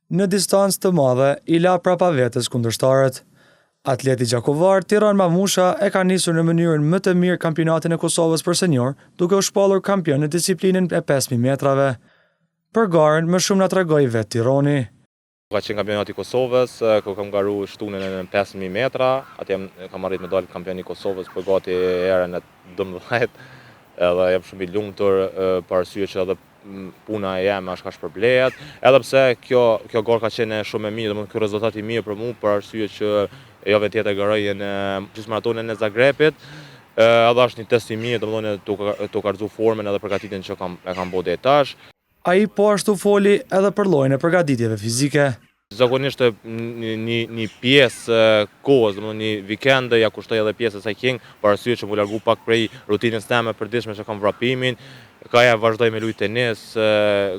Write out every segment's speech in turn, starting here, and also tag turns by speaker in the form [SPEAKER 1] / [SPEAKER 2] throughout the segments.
[SPEAKER 1] Në distancë të madhe, i la prapa vetes kundërshtarët. Atleti gjakovar Tiran Mamusha e ka nisur në mënyrën më të mirë kampionatin e Kosovës për senior, duke u shpallur kampion në disiplinën e 5000 metrave. Për garën, më shumë na tregoi vetë Tironi.
[SPEAKER 2] Ka qenë kampionati i Kosovës, ku kam garu shtunën në 5000 metra, atje kam arrit me dalë kampion i Kosovës për gati herën e 12, edhe jam shumë i lumtur për arsye që edhe puna e jeme është ka shpërblehet, edhe pse kjo garë ka qenë shumë e mirë, domethënë ky rezultat i mirë për mua për arsye që javën tjetër garoj në gjysmëmaratonin e Zagrebit, edhe është një test i mirë, domethënë tu karzu formën edhe përgatitjen që e kam bërë deri tash.
[SPEAKER 1] Ai po ashtu foli edhe për llojin e përgatitjeve fizike.
[SPEAKER 2] Zakonisht një pjesë kohës, domethënë një vikend ja kushtoj edhe pjesës së king, për arsye që mu largu pak prej rutinës time e përditshme që kam vrapimin. Ka herë vazhdoj me luj tenis,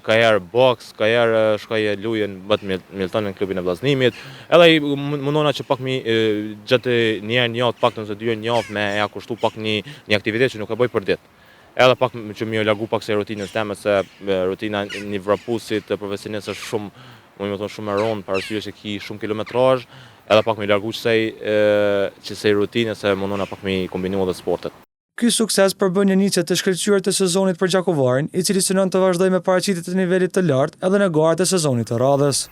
[SPEAKER 2] ka herë boks, ka herë shkoj lujën Milton në klubin e vllazënimit. Edhe mundona që pak gjatë një herë në javë, paktën se 2 herë në javë me ja kushtu pak një aktivitet që nuk e bëj për ditë. Edhe pak që më largu pak se rutinës time, se rutina një vrapusit profesionist është shumë e rëndë, për arsye që ki shumë kilometrazh, edhe pak më largu qësej rutinë, se mundona pak më kombinu edhe sportet.
[SPEAKER 1] Ky sukses përbën një nicje të shkëlqyer të sezonit për gjakovarin, i cili synon të vazhdojë me paraqitje të nivelit të lartë edhe në garat e sezonit të radhës.